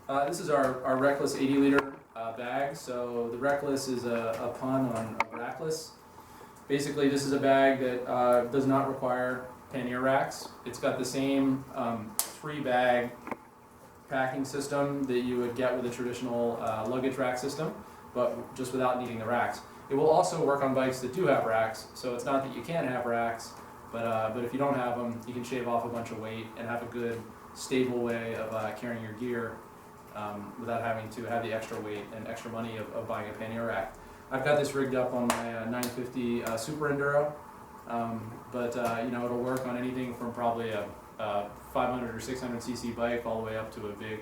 This is our Rackless 80-liter bag. So the Rackless is a pun on Rackless. Basically, this is a bag that does not require Pannier racks. It's got the same 3-bag packing system that you would get with a traditional luggage rack system, but just without needing the racks. It will also work on bikes that do have racks, so it's not that you can't have racks, but if you don't have them, you can shave off a bunch of weight and have a good, stable way of carrying your gear without having to have the extra weight and extra money of buying a Pannier rack. I've got this rigged up on my 950 Super Enduro, but you know, it'll work on anything from probably a 500 or 600 cc bike all the way up to a big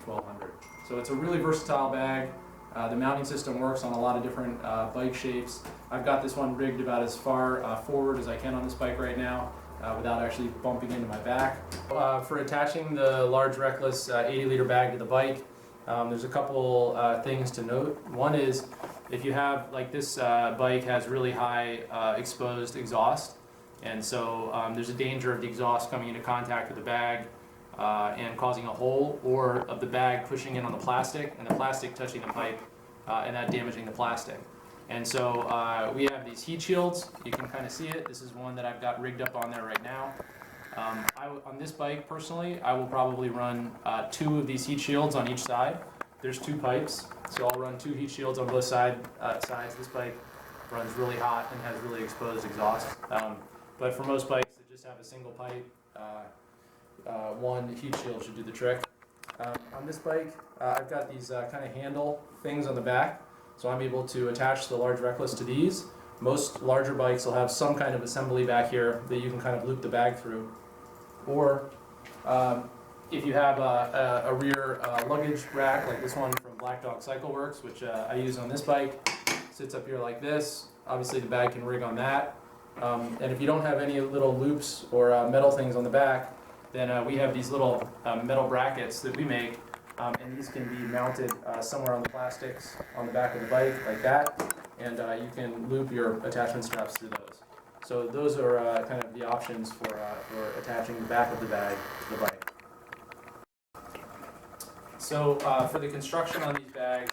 1200. So it's a really versatile bag. The mounting system works on a lot of different bike shapes. I've got this one rigged about as far forward as I can on this bike right now without actually bumping into my back. For attaching the large Rackless 80-liter bag to the bike, there's a couple things to note. One is if you have, like this bike has really high exposed exhaust, and so there's a danger of the exhaust coming into contact with the bag and causing a hole, or of the bag pushing in on the plastic and the plastic touching the pipe and that damaging the plastic. And so we have these heat shields. You can kind of see it. This is one that I've got rigged up on there right now. On this bike, personally, I will probably run 2 of these heat shields on each side. There's 2 pipes, so I'll run 2 heat shields on both sides. This bike runs really hot and has really exposed exhaust. But for most bikes that just have a single pipe, 1 heat shield should do the trick. On this bike, I've got these kind of handle things on the back, so I'm able to attach the large Rackless to these. Most larger bikes will have some kind of assembly back here that you can kind of loop the bag through. Or if you have a rear luggage rack like this one from Black Dog Cycle Works, which I use on this bike, sits up here like this. Obviously the bag can rig on that. And if you don't have any little loops or metal things on the back, then we have these little metal brackets that we make, and these can be mounted somewhere on the plastics on the back of the bike like that, and you can loop your attachment straps through those. So those are kind of the options for attaching the back of the bag to the bike. So for the construction on these bags,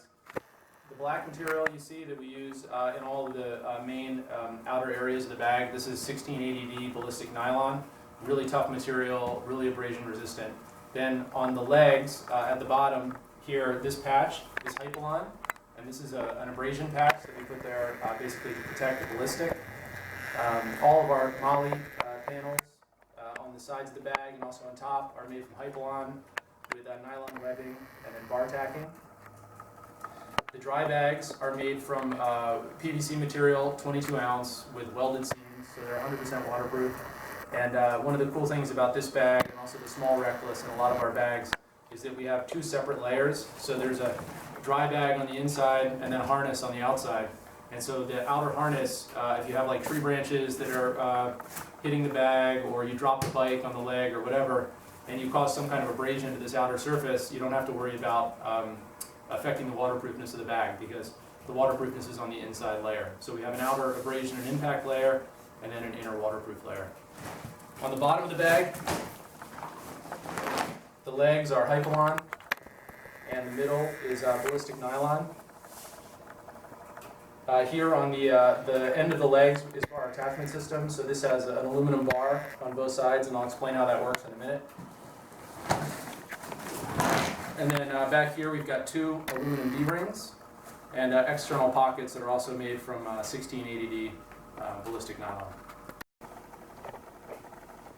the black material you see that we use in all of the main outer areas of the bag, this is 1680D ballistic nylon, really tough material, really abrasion resistant. Then on the legs at the bottom here, this patch is Hypalon, and this is an abrasion patch that we put there basically to protect the ballistic. All of our molly panels on the sides of the bag and also on top are made from Hypalon with nylon webbing and then bar tacking. The dry bags are made from PVC material, 22 ounce, with welded seams, so they're 100% waterproof. And one of the cool things about this bag, and also the small Rackless and a lot of our bags, is that we have 2 separate layers. So there's a dry bag on the inside and then a harness on the outside. And so the outer harness, if you have like tree branches that are hitting the bag, or you drop the bike on the leg or whatever, and you cause some kind of abrasion to this outer surface, you don't have to worry about affecting the waterproofness of the bag, because the waterproofness is on the inside layer. So we have an outer abrasion and impact layer, and then an inner waterproof layer. On the bottom of the bag, the legs are Hypalon, and the middle is ballistic nylon. Here on the end of the legs is our attachment system. So this has an aluminum bar on both sides, and I'll explain how that works in a minute. And then back here we've got 2 aluminum D-rings and external pockets that are also made from 1680D ballistic nylon.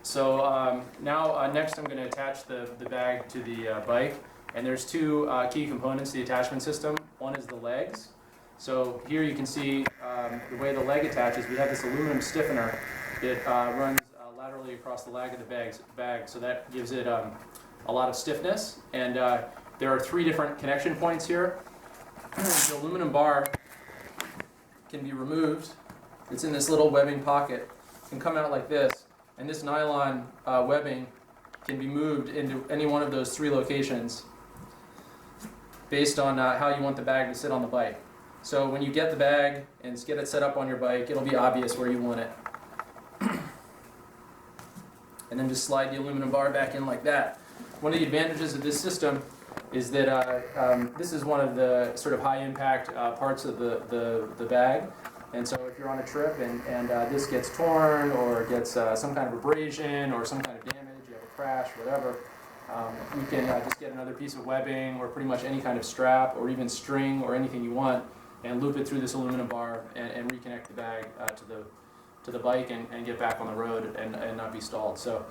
So now next I'm going to attach the bag to the bike, and there's 2 key components to the attachment system. One is the legs. So here you can see the way the leg attaches. We have this aluminum stiffener that runs laterally across the leg of the bag, so that gives it a lot of stiffness. And there are 3 different connection points here. The aluminum bar can be removed. It's in this little webbing pocket. It can come out like this. And this nylon webbing can be moved into any one of those 3 locations based on how you want the bag to sit on the bike. So when you get the bag and get it set up on your bike, it'll be obvious where you want it. And then just slide the aluminum bar back in like that. One of the advantages of this system is that this is one of the sort of high impact parts of the bag. And so if you're on a trip and this gets torn or gets some kind of abrasion or some kind of damage, you have a crash, whatever, you can just get another piece of webbing or pretty much any kind of strap or even string or anything you want and loop it through this aluminum bar and reconnect the bag to the bike and get back on the road and not be stalled. So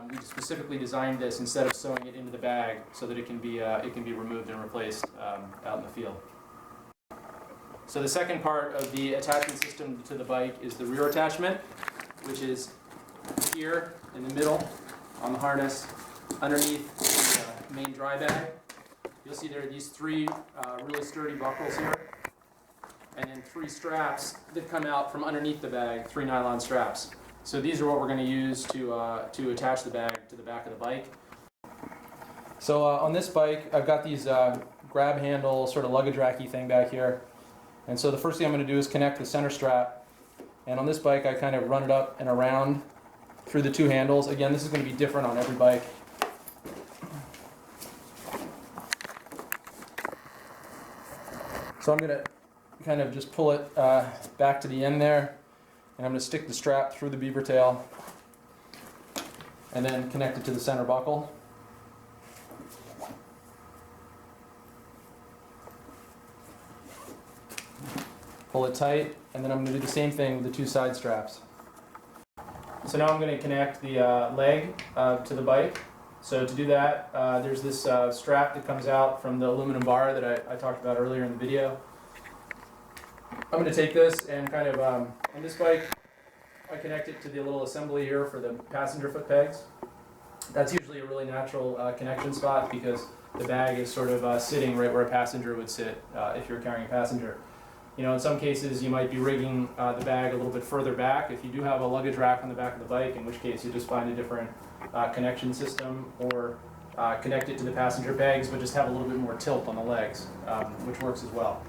we specifically designed this instead of sewing it into the bag so that it can be removed and replaced out in the field. So the second part of the attachment system to the bike is the rear attachment, which is here in the middle on the harness underneath the main dry bag. You'll see there are these three really sturdy buckles here, and then three straps that come out from underneath the bag, three nylon straps. So these are what we're going to use to attach the bag to the back of the bike. So on this bike, I've got these grab handle sort of luggage racky thing back here. And so the first thing I'm going to do is connect the center strap. And on this bike, I kind of run it up and around through the two handles. Again, this is going to be different on every bike. So I'm going to kind of just pull it back to the end there, and I'm going to stick the strap through the beaver tail and then connect it to the center buckle. Pull it tight, and then I'm going to do the same thing with the two side straps. So now I'm going to connect the leg to the bike. So to do that, there's this strap that comes out from the aluminum bar that I talked about earlier in the video. I'm going to take this and kind of, on this bike, I connect it to the little assembly here for the passenger foot pegs. That's usually a really natural connection spot because the bag is sort of sitting right where a passenger would sit if you're carrying a passenger. You know, in some cases you might be rigging the bag a little bit further back if you do have a luggage rack on the back of the bike, in which case you just find a different connection system or connect it to the passenger pegs, but just have a little bit more tilt on the legs, which works as well.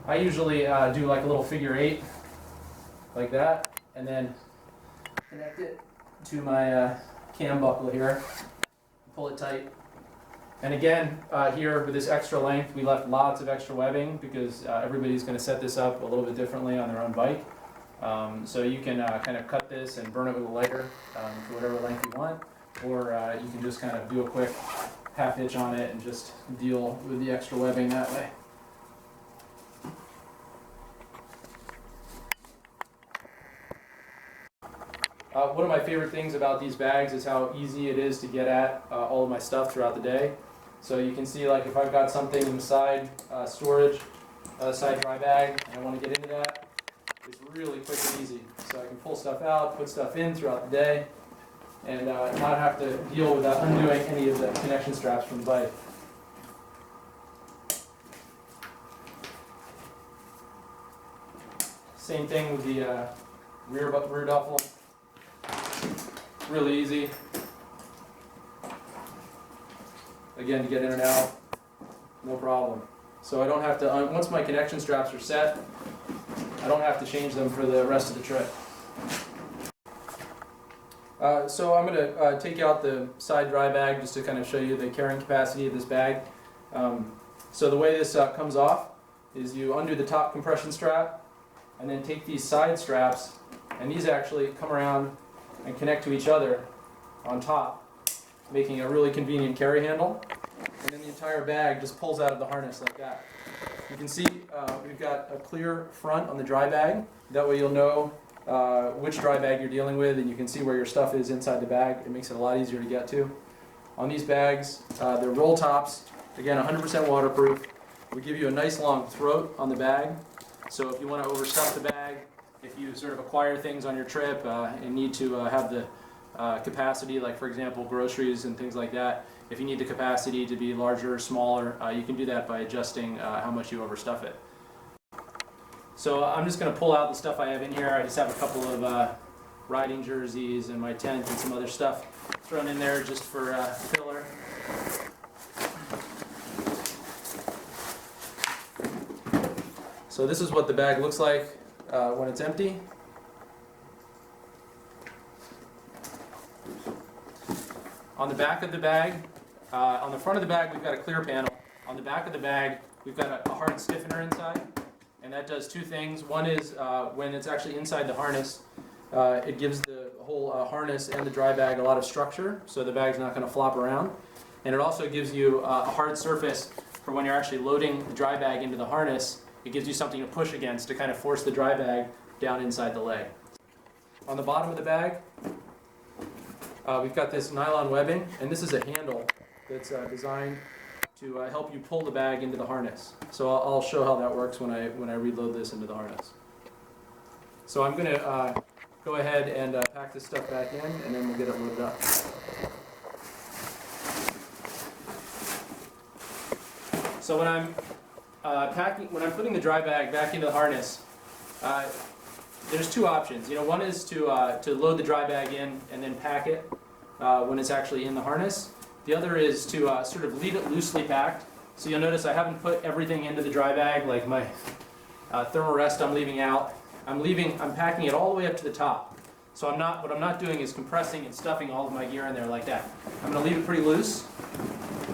I usually do like a little figure 8, like that, and then connect it to my cam buckle here, pull it tight. And again, here with this extra length, we left lots of extra webbing because everybody's going to set this up a little bit differently on their own bike. So you can kind of cut this and burn it with a lighter for whatever length you want, or you can just kind of do a quick half hitch on it and just deal with the extra webbing that way. One of my favorite things about these bags is how easy it is to get at all of my stuff throughout the day. So you can see, like, if I've got something in the side storage, side dry bag, and I want to get into that, it's really quick and easy. So I can pull stuff out, put stuff in throughout the day, and not have to deal with undoing any of the connection straps from the bike. Same thing with the rear duffel. Really easy. Again, to get in and out, no problem. So I don't have to, once my connection straps are set, I don't have to change them for the rest of the trip. So I'm going to take out the side dry bag just to kind of show you the carrying capacity of this bag. So the way this comes off is you undo the top compression strap and then take these side straps, and these actually come around and connect to each other on top, making a really convenient carry handle. And then the entire bag just pulls out of the harness like that. You can see we've got a clear front on the dry bag. That way you'll know which dry bag you're dealing with, and you can see where your stuff is inside the bag. It makes it a lot easier to get to. On these bags, they're roll tops. Again, 100% waterproof. We give you a nice long throat on the bag. So if you want to overstuff the bag, if you sort of acquire things on your trip and need to have the capacity, like for example groceries and things like that, if you need the capacity to be larger or smaller, you can do that by adjusting how much you overstuff it. So I'm just going to pull out the stuff I have in here. I just have a couple of riding jerseys and my tent and some other stuff thrown in there just for filler. So this is what the bag looks like when it's empty. On the back of the bag, on the front of the bag, we've got a clear panel. On the back of the bag, we've got a hard stiffener inside, and that does two things. One is when it's actually inside the harness, it gives the whole harness and the dry bag a lot of structure, so the bag's not going to flop around. And it also gives you a hard surface for when you're actually loading the dry bag into the harness. It gives you something to push against to kind of force the dry bag down inside the leg. On the bottom of the bag, we've got this nylon webbing, and this is a handle that's designed to help you pull the bag into the harness. So I'll show how that works when I reload this into the harness. So I'm going to go ahead and pack this stuff back in, and then we'll get it loaded up. So when I'm putting the dry bag back into the harness, there's two options. One is to load the dry bag in and then pack it when it's actually in the harness. The other is to sort of leave it loosely packed. So you'll notice I haven't put everything into the dry bag, like my thermal rest I'm leaving out. I'm packing it all the way up to the top. So what I'm not doing is compressing and stuffing all of my gear in there like that. I'm going to leave it pretty loose,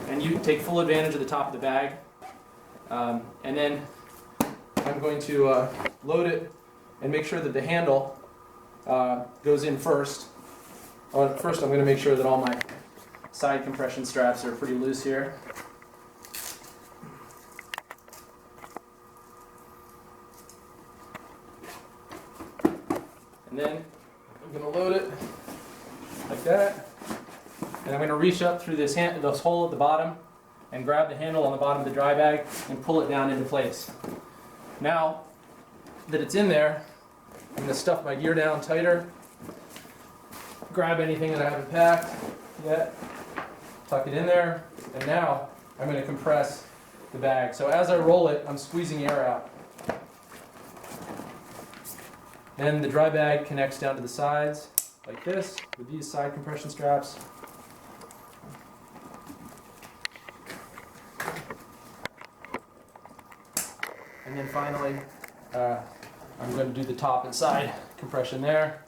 and you take full advantage of the top of the bag. And then I'm going to load it and make sure that the handle goes in first. First I'm going to make sure that all my side compression straps are pretty loose here. And then I'm going to load it like that. And I'm going to reach up through this hole at the bottom and grab the handle on the bottom of the dry bag and pull it down into place. Now that it's in there, I'm going to stuff my gear down tighter, grab anything that I haven't packed yet, tuck it in there, and now I'm going to compress the bag. So as I roll it, I'm squeezing air out. Then the dry bag connects down to the sides like this with these side compression straps. And then finally, I'm going to do the top and side compression there,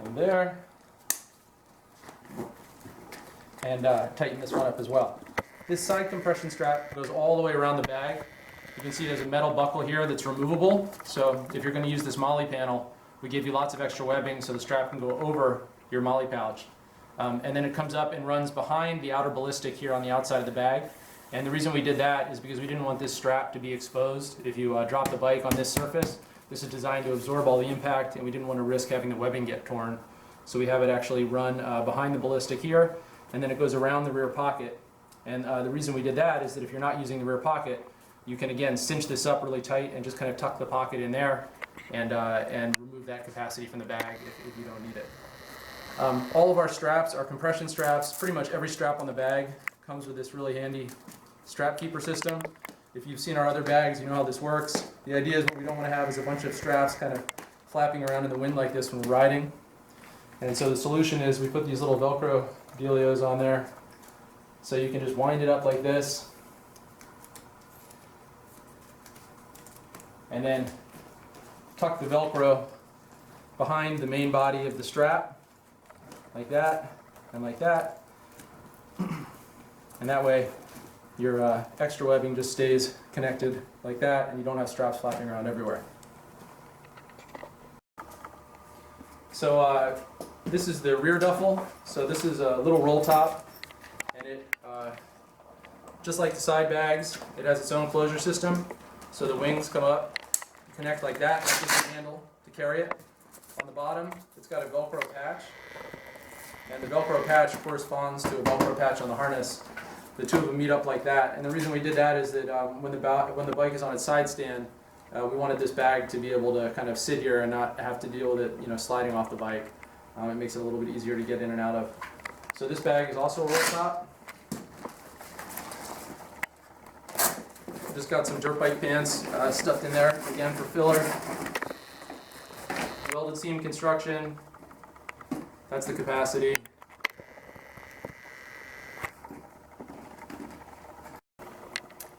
and there, and tighten this one up as well. This side compression strap goes all the way around the bag. You can see there's a metal buckle here that's removable, so if you're going to use this molly panel, we give you lots of extra webbing so the strap can go over your molly pouch. And then it comes up and runs behind the outer ballistic here on the outside of the bag. And the reason we did that is because we didn't want this strap to be exposed if you drop the bike on this surface. This is designed to absorb all the impact, and we didn't want to risk having the webbing get torn. So we have it actually run behind the ballistic here, and then it goes around the rear pocket. And the reason we did that is that if you're not using the rear pocket, you can again cinch this up really tight and just kind of tuck the pocket in there and remove that capacity from the bag if you don't need it. All of our straps are compression straps. Pretty much every strap on the bag comes with this really handy strap keeper system. If you've seen our other bags, you know how this works. The idea is what we don't want to have is a bunch of straps kind of flapping around in the wind like this when we're riding. And so the solution is we put these little Velcro dealios on there. So you can just wind it up like this. And then tuck the Velcro behind the main body of the strap, like that, and like that. And that way your extra webbing just stays connected like that, and you don't have straps flapping around everywhere. So this is the rear duffel. So this is a little roll top, and it, just like the side bags, it has its own closure system. So the wings come up, connect like that, and it gives you a handle to carry it. On the bottom, it's got a Velcro patch, and the Velcro patch corresponds to a Velcro patch on the harness. The two of them meet up like that, and the reason we did that is that when the bike is on its side stand, we wanted this bag to be able to kind of sit here and not have to deal with it, sliding off the bike. It makes it a little bit easier to get in and out of. So this bag is also a roll top. Just got some dirt bike pants stuffed in there, again for filler. Welded seam construction, that's the capacity.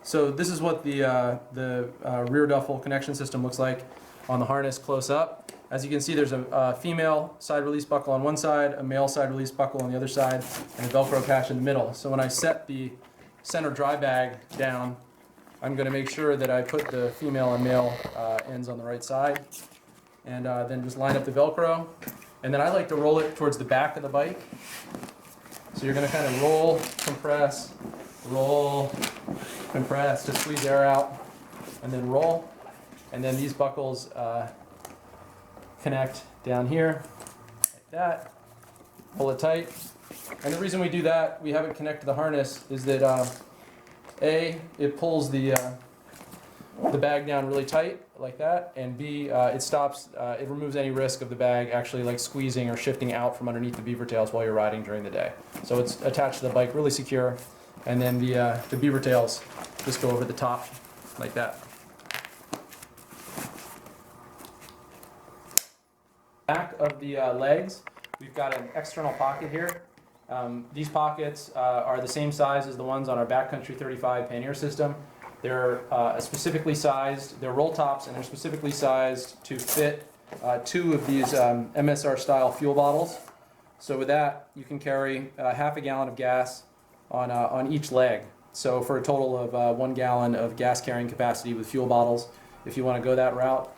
So this is what the rear duffel connection system looks like on the harness close up. As you can see, there's a female side release buckle on one side, a male side release buckle on the other side, and a Velcro patch in the middle. So when I set the center dry bag down, I'm going to make sure that I put the female and male ends on the right side, and then just line up the Velcro. And then I like to roll it towards the back of the bike. So you're going to kind of roll, compress, to squeeze air out, and then roll. And then these buckles connect down here, like that. Pull it tight. And the reason we do that, we have it connect to the harness, is that A, it pulls the bag down really tight, like that, and B, it removes any risk of the bag actually like squeezing or shifting out from underneath the beaver tails while you're riding during the day. So it's attached to the bike, really secure, and then the beaver tails just go over the top, like that. Back of the legs, we've got an external pocket here. These pockets are the same size as the ones on our Backcountry 35 Pannier system. They're specifically sized, they're roll tops, and they're specifically sized to fit 2 of these MSR style fuel bottles. So with that, you can carry half a gallon of gas on each leg. So for a total of 1 gallon of gas carrying capacity with fuel bottles, if you want to go that route.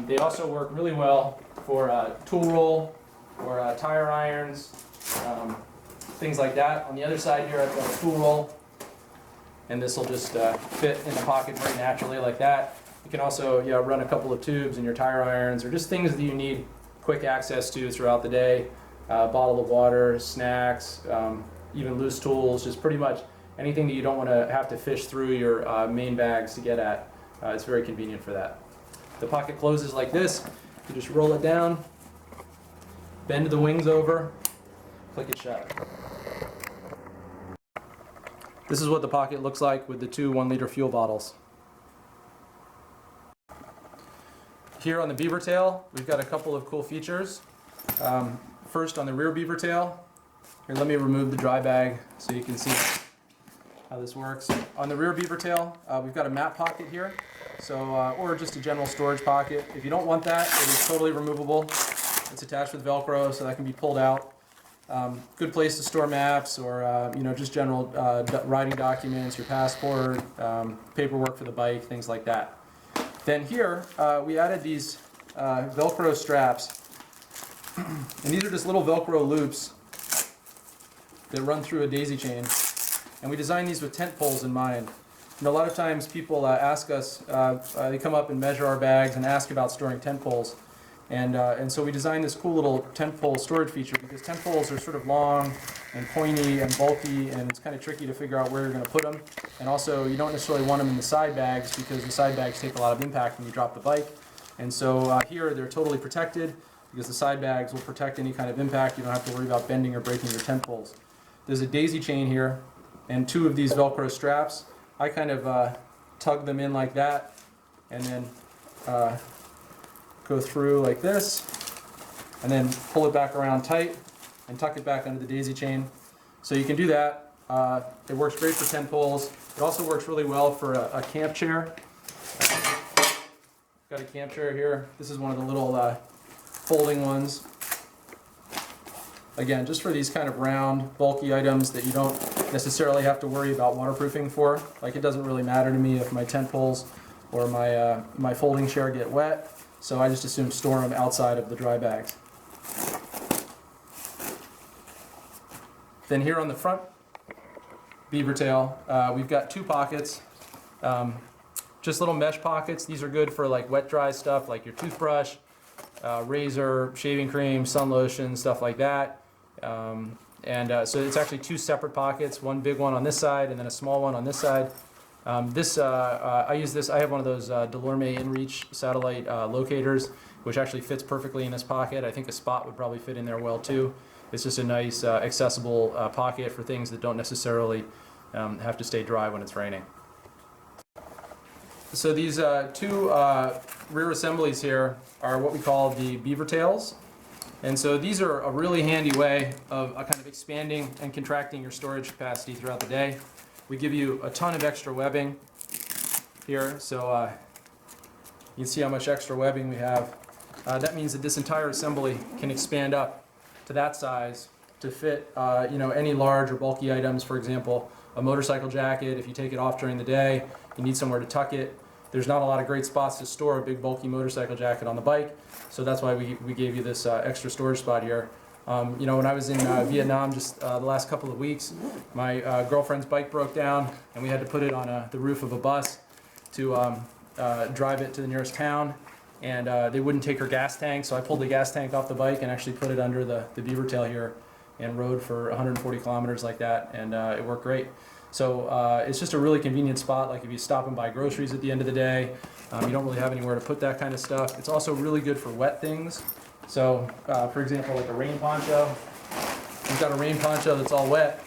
They also work really well for tool roll or tire irons, things like that. On the other side here, I've got a tool roll, and this will just fit in the pocket very naturally like that. You can also run a couple of tubes in your tire irons, or just things that you need quick access to throughout the day. Bottle of water, snacks, even loose tools, just pretty much anything that you don't want to have to fish through your main bags to get at. It's very convenient for that. The pocket closes like this. You just roll it down, bend the wings over, click it shut. This is what the pocket looks like with the 2 1-liter fuel bottles. Here on the beaver tail, we've got a couple of cool features. First, on the rear beaver tail, here, let me remove the dry bag so you can see how this works. On the rear beaver tail, we've got a mat pocket here, or just a general storage pocket. If you don't want that, it is totally removable. It's attached with Velcro, so that can be pulled out. Good place to store maps or just general riding documents, your passport, paperwork for the bike, things like that. Then here we added these Velcro straps, and these are just little Velcro loops that run through a daisy chain, and we designed these with tent poles in mind. A lot of times people ask us, they come up and measure our bags and ask about storing tent poles. And so we designed this cool little tent pole storage feature, because tent poles are sort of long and pointy and bulky, and it's kind of tricky to figure out where you're going to put them. And also, you don't necessarily want them in the side bags, because the side bags take a lot of impact when you drop the bike. And so here they're totally protected, because the side bags will protect any kind of impact. You don't have to worry about bending or breaking your tent poles. There's a daisy chain here and 2 of these Velcro straps. I kind of tug them in like that, and then go through like this, and then pull it back around tight and tuck it back under the daisy chain. So you can do that. It works great for tent poles. It also works really well for a camp chair. Got a camp chair here. This is one of the little folding ones. Again, just for these kind of round, bulky items that you don't necessarily have to worry about waterproofing for. Like, it doesn't really matter to me if my tent poles or my folding chair get wet, so I just assume store them outside of the dry bags. Then here on the front beaver tail, we've got 2 pockets, just little mesh pockets. These are good for like wet dry stuff, like your toothbrush, razor, shaving cream, sun lotion, stuff like that. So it's actually 2 separate pockets, one big one on this side and then a small one on this side. I use this. I have one of those Delorme InReach satellite locators, which actually fits perfectly in this pocket. I think a spot would probably fit in there well too. It's just a nice accessible pocket for things that don't necessarily have to stay dry when it's raining. So these 2 rear assemblies here are what we call the beaver tails. And so these are a really handy way of kind of expanding and contracting your storage capacity throughout the day. We give you a ton of extra webbing here, so you can see how much extra webbing we have. That means that this entire assembly can expand up to that size to fit any large or bulky items, for example, a motorcycle jacket. If you take it off during the day, you need somewhere to tuck it. There's not a lot of great spots to store a big bulky motorcycle jacket on the bike, so that's why we gave you this extra storage spot here. You know, when I was in Vietnam just the last couple of weeks, my girlfriend's bike broke down and we had to put it on the roof of a bus to drive it to the nearest town, and they wouldn't take her gas tank, so I pulled the gas tank off the bike and actually put it under the beaver tail here and rode for 140 kilometers like that, and it worked great. So it's just a really convenient spot. Like if you stop and buy groceries at the end of the day, you don't really have anywhere to put that kind of stuff. It's also really good for wet things. So for example, like a rain poncho. You've got a rain poncho that's all wet.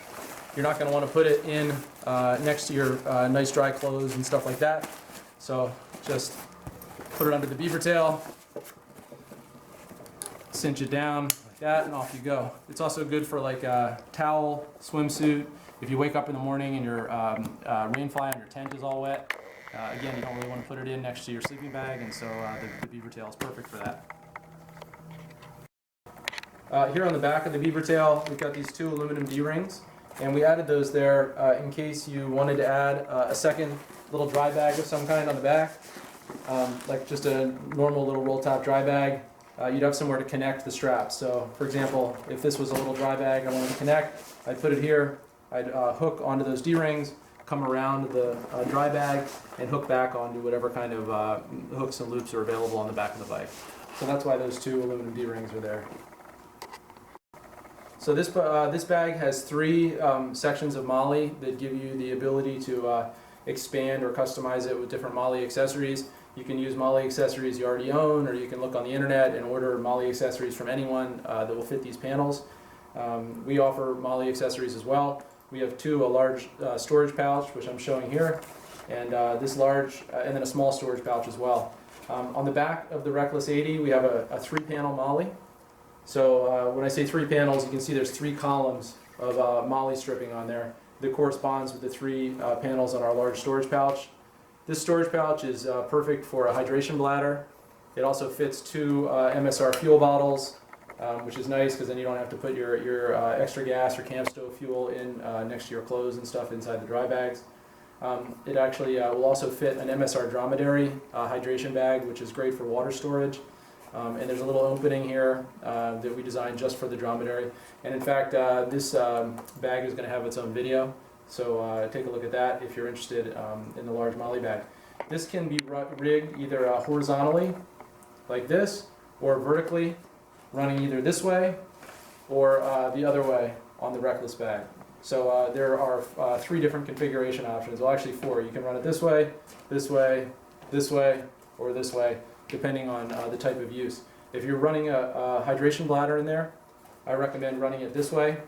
You're not going to want to put it in next to your nice dry clothes and stuff like that. So just put it under the beaver tail, cinch it down like that, and off you go. It's also good for like a towel, swimsuit. If you wake up in the morning and your rain fly on your tent is all wet, again, you don't really want to put it in next to your sleeping bag, and so the beaver tail is perfect for that. Here on the back of the beaver tail, we've got these 2 aluminum D-rings, and we added those there in case you wanted to add a second little dry bag of some kind on the back, like just a normal little roll top dry bag. You'd have somewhere to connect the straps. So for example, if this was a little dry bag I wanted to connect, I'd put it here, I'd hook onto those D-rings, come around the dry bag, and hook back onto whatever kind of hooks and loops are available on the back of the bike. So that's why those 2 aluminum D-rings are there. So this bag has 3 sections of MOLLE that give you the ability to expand or customize it with different MOLLE accessories. You can use MOLLE accessories you already own, or you can look on the internet and order MOLLE accessories from anyone that will fit these panels. We offer MOLLE accessories as well. We have 2, a large storage pouch, which I'm showing here, and this large, and then a small storage pouch as well. On the back of the Rackless 80, we have a 3-panel MOLLE. So when I say 3 panels, you can see there's 3 columns of MOLLE stripping on there that corresponds with the 3 panels on our large storage pouch. This storage pouch is perfect for a hydration bladder. It also fits 2 MSR fuel bottles, which is nice because then you don't have to put your extra gas or camp stove fuel in next to your clothes and stuff inside the dry bags. It actually will also fit an MSR dromedary hydration bag, which is great for water storage. And there's a little opening here that we designed just for the dromedary. And in fact, this bag is going to have its own video, so take a look at that if you're interested in the large MOLLE bag. This can be rigged either horizontally, like this, or vertically, running either this way or the other way on the Rackless bag. So there are 3 different configuration options. Well, actually 4. You can run it this way, this way, this way, or this way, depending on the type of use. If you're running a hydration bladder in there, I recommend running it this way,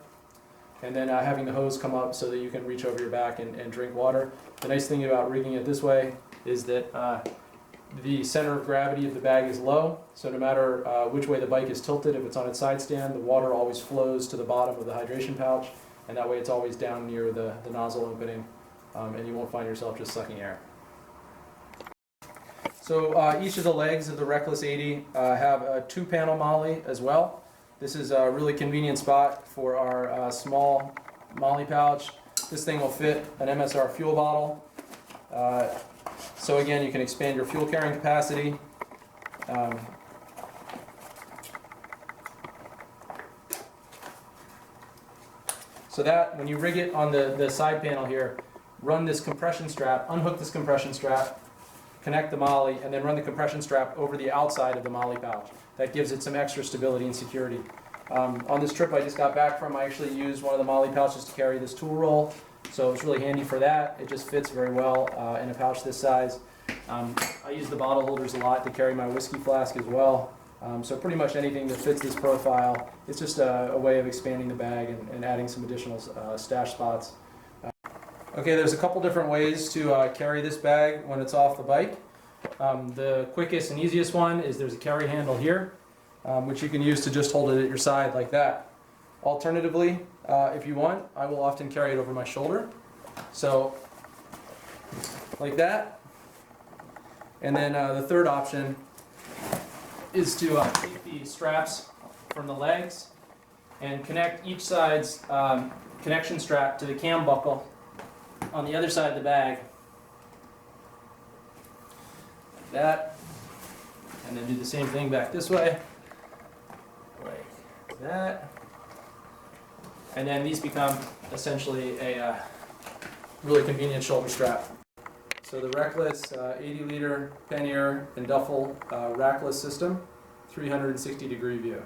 and then having the hose come up so that you can reach over your back and drink water. The nice thing about rigging it this way is that the center of gravity of the bag is low, so no matter which way the bike is tilted, if it's on its side stand, the water always flows to the bottom of the hydration pouch, and that way it's always down near the nozzle opening, and you won't find yourself just sucking air. So each of the legs of the Rackless 80 have a 2-panel MOLLE as well. This is a really convenient spot for our small MOLLE pouch. This thing will fit an MSR fuel bottle. So again, you can expand your fuel carrying capacity. So that, when you rig it on the side panel here, run this compression strap, unhook this compression strap, connect the MOLLE, and then run the compression strap over the outside of the MOLLE pouch. That gives it some extra stability and security. On this trip I just got back from, I actually used one of the MOLLE pouches to carry this tool roll, so it's really handy for that. It just fits very well in a pouch this size. I use the bottle holders a lot to carry my whiskey flask as well. So pretty much anything that fits this profile, it's just a way of expanding the bag and adding some additional stash spots. Okay, there's a couple different ways to carry this bag when it's off the bike. The quickest and easiest one is there's a carry handle here, which you can use to just hold it at your side like that. Alternatively, if you want, I will often carry it over my shoulder. So, like that. And then the third option is to take the straps from the legs and connect each side's connection strap to the cam buckle on the other side of the bag, like that, and then do the same thing back this way, like that. And then these become essentially a really convenient shoulder strap. So the Rackless 80 liter Pannier and Duffle Rackless system, 360-degree view.